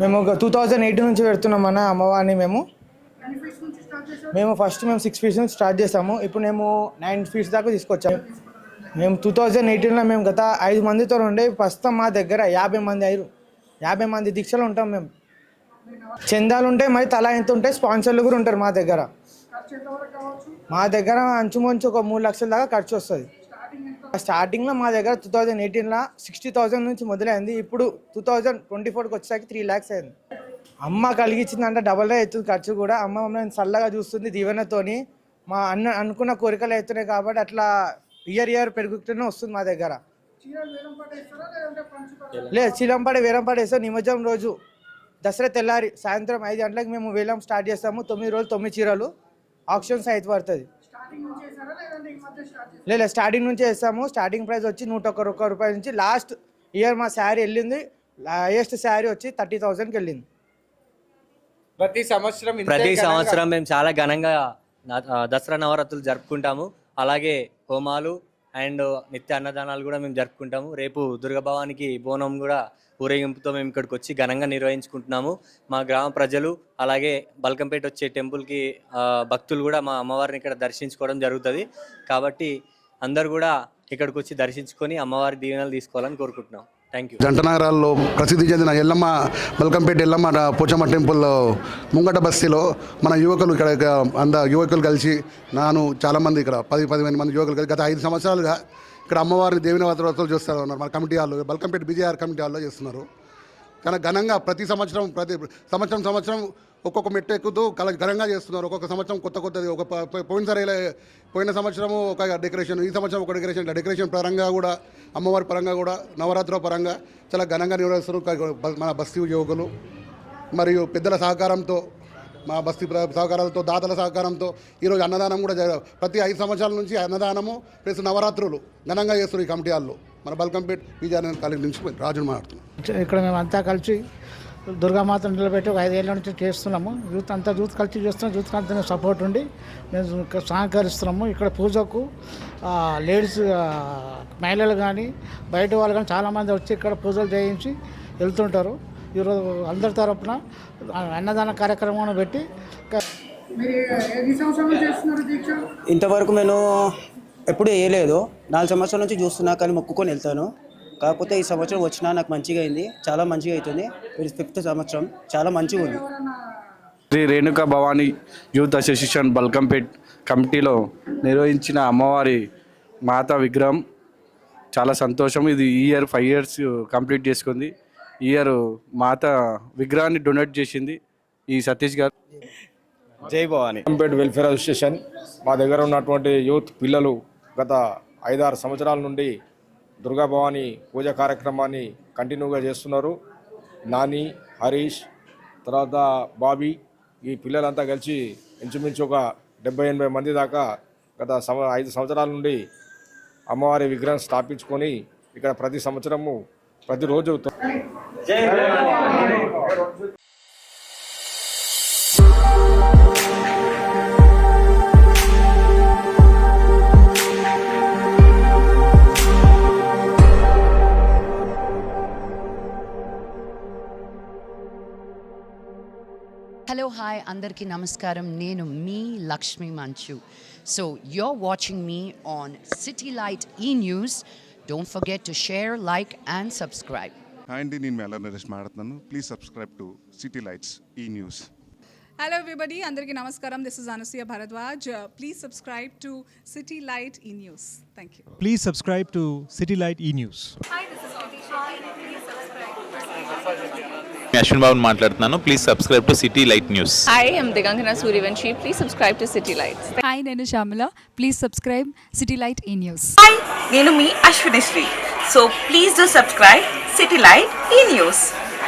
మేము 2018 నుంచి పెడుతున్నాం అన్న అమ్మవారిని. మేము ఫస్ట్ 6 ఫీట్స్ నుంచి స్టార్ట్ చేసాము. ఇప్పుడు మేము 9 ఫీట్స్ దాకా తీసుకొచ్చాము. మేము 2018లో మేము గత 5 మందితో ఉండే, ప్రస్తుతం మా దగ్గర 50 మంది అయ్యారు. 50 మంది దీక్షలు ఉంటాం మేము. చందాలు ఉంటాయి, మరి తలా ఎంత ఉంటాయి, స్పాన్సర్లు కూడా ఉంటారు మా దగ్గర. అంచుమంచు ఒక 3 లక్షల దాకా ఖర్చు వస్తుంది. స్టార్టింగ్లో మా దగ్గర 2018లో 60,000 నుంచి మొదలైంది. ఇప్పుడు 2024కి వచ్చేసరికి 3 lakhs అయింది. అమ్మ కలిగించిందంటే డబల్ అవుతుంది ఖర్చు కూడా. అమ్మ మమ్మల్ని చల్లగా చూస్తుంది దీవెనతోని. మా అనుకున్న కోరికలు అవుతున్నాయి కాబట్టి అట్లా ఇయర్ పెరుగుతూనే వస్తుంది మా దగ్గర. లేదు, చీలంపాడే వేలంపాట వేస్తాం. నిమజ్జనం రోజు దసరా తెల్లారి సాయంత్రం 5 గంటలకు మేము వేలం స్టార్ట్ చేస్తాము. 9 రోజులు 9 చీరలు ఆప్షన్స్ అయితే పడుతుంది. లేదు, స్టార్టింగ్ నుంచి వేస్తాము. స్టార్టింగ్ ప్రైస్ వచ్చి 101 రూపాయల నుంచి లాస్ట్ ఇయర్ మా శారీ వెళ్ళింది. హైయెస్ట్ శారీ వచ్చి 30,000కి వెళ్ళింది. ప్రతి సంవత్సరం మేము చాలా ఘనంగా దసరా నవరాత్రులు జరుపుకుంటాము. అలాగే హోమాలు అండ్ నిత్య అన్నదానాలు కూడా మేము జరుపుకుంటాము. రేపు దుర్గాభవానికి బోనం కూడా ఊరేగింపుతో మేము ఇక్కడికి వచ్చి ఘనంగా నిర్వహించుకుంటున్నాము. మా గ్రామ ప్రజలు అలాగే బల్కంపేట వచ్చే టెంపుల్కి భక్తులు కూడా మా అమ్మవారిని ఇక్కడ దర్శించుకోవడం జరుగుతుంది. కాబట్టి అందరు కూడా ఇక్కడికి వచ్చి దర్శించుకొని అమ్మవారి దీవెనలు తీసుకోవాలని కోరుకుంటున్నాం. Thank you. జంట నగరాల్లో ప్రసిద్ధి చెందిన ఎల్లమ్మ బల్కంపేట ఎల్లమ్మ పోచమ్మ టెంపుల్ ముంగట బస్తీలో మన యువకులు ఇక్కడ యువకులు కలిసి చాలామంది ఇక్కడ 10-15 మంది యువకులు కలిసి గత 5 సంవత్సరాలుగా ఇక్కడ అమ్మవారిని దేవిని వ్రతాలు చేస్తారు ఉన్నారు. మన కమిటీ హాల్లో బల్కంపేట BJR కమిటీ హాల్లో చేస్తున్నారు. కానీ ఘనంగా ప్రతి సంవత్సరం ఒక్కొక్క మెట్టు ఎక్కుతూ ఘనంగా చేస్తున్నారు. ఒక్కొక్క సంవత్సరం కొత్తది. పోయిన సంవత్సరము ఒక డెకరేషన్, ఈ సంవత్సరం ఒక డెకరేషన్ పరంగా కూడా అమ్మవారి పరంగా కూడా నవరాత్రుల పరంగా చాలా ఘనంగా నిర్వహిస్తున్నారు మన బస్తీ యువకులు. మరియు పెద్దల సహకారంతో, మా బస్తీ సహకారాలతో, దాతల సహకారంతో ఈరోజు అన్నదానం కూడా ప్రతి 5 సంవత్సరాల నుంచి అన్నదానము ప్లస్ నవరాత్రులు ఘనంగా చేస్తున్నారు ఈ కమిటీ హాల్లో. మన బల్కంపేట BJR కాలేజ్ నుంచి రాజు మాట్లాడుతున్నాం. ఇక్కడ మేమంతా కలిసి దుర్గామాత నిలబెట్టి ఒక 5 ఏళ్ళ నుంచి చేస్తున్నాము. యూత్ కలిసి చేస్తున్నాం. యూత్ అంతా సపోర్ట్ ఉండి మేము సహకరిస్తున్నాము. ఇక్కడ పూజకు లేడీస్ మహిళలు కానీ బయట వాళ్ళు కానీ చాలామంది వచ్చి ఇక్కడ పూజలు చేయించి వెళ్తుంటారు. ఈరోజు అందరి తరపున అన్నదాన కార్యక్రమం పెట్టి ఇంతవరకు నేను ఎప్పుడు వేయలేదు. 4 సంవత్సరాల నుంచి చూస్తున్నా, కానీ మొక్కుకొని వెళ్తాను. కాకపోతే ఈ సంవత్సరం వచ్చినా నాకు మంచిగా అయింది, చాలా మంచిగా అవుతుంది. 5th సంవత్సరం చాలా మంచిగా ఉంది. శ్రీ రేణుకా భవానీ యూత్ అసోసియేషన్ బల్కంపేట్ కమిటీలో నిర్వహించిన అమ్మవారి మాతా విగ్రహం చాలా సంతోషం. ఇది ఈ ఇయర్ 5 years కంప్లీట్ చేసుకుంది. ఈ ఇయర్ మాత విగ్రహాన్ని డొనేట్ చేసింది ఈ సతీష్ గారు. జై భవానీ. బల్కంపేట్ వెల్ఫేర్ అసోసియేషన్ మా దగ్గర ఉన్నటువంటి యూత్ పిల్లలు గత 5-6 సంవత్సరాల నుండి దుర్గా భవానీ పూజ కార్యక్రమాన్ని కంటిన్యూగా చేస్తున్నారు. నాని, హరీష్, తర్వాత బాబీ, ఈ పిల్లలంతా కలిసి ఇంచుమించు ఒక 70-80 మంది దాకా గత 5 సంవత్సరాల నుండి అమ్మవారి విగ్రహం స్థాపించుకొని ఇక్కడ ప్రతి సంవత్సరము ప్రతిరోజు Hello, hi, andarki namaskaram. Nenu me Lakshmi Manchu. So you're watching me on City Light E-News. Don't forget to share, like and subscribe. Hi, నేను మెల్ల నరేష్ మాట్లాడుతున్నాను. Please subscribe to city lights E-News. Hello everybody, Andarki Namaskaram. This is Anusuya Bharadwaj. Please subscribe to City Light E-News. Thank you. Please subscribe to City Light E-News. Ashwin Babu మాట్లాడుతున్నాను. Please subscribe to City Light news. Hi, I'm Digangana Suryavanshi. Please subscribe to City Lights. Hi, నేను Shyamala. Please subscribe City Light E news. Hi, నేను మీ Ashwinishri. So please do subscribe City Light E news.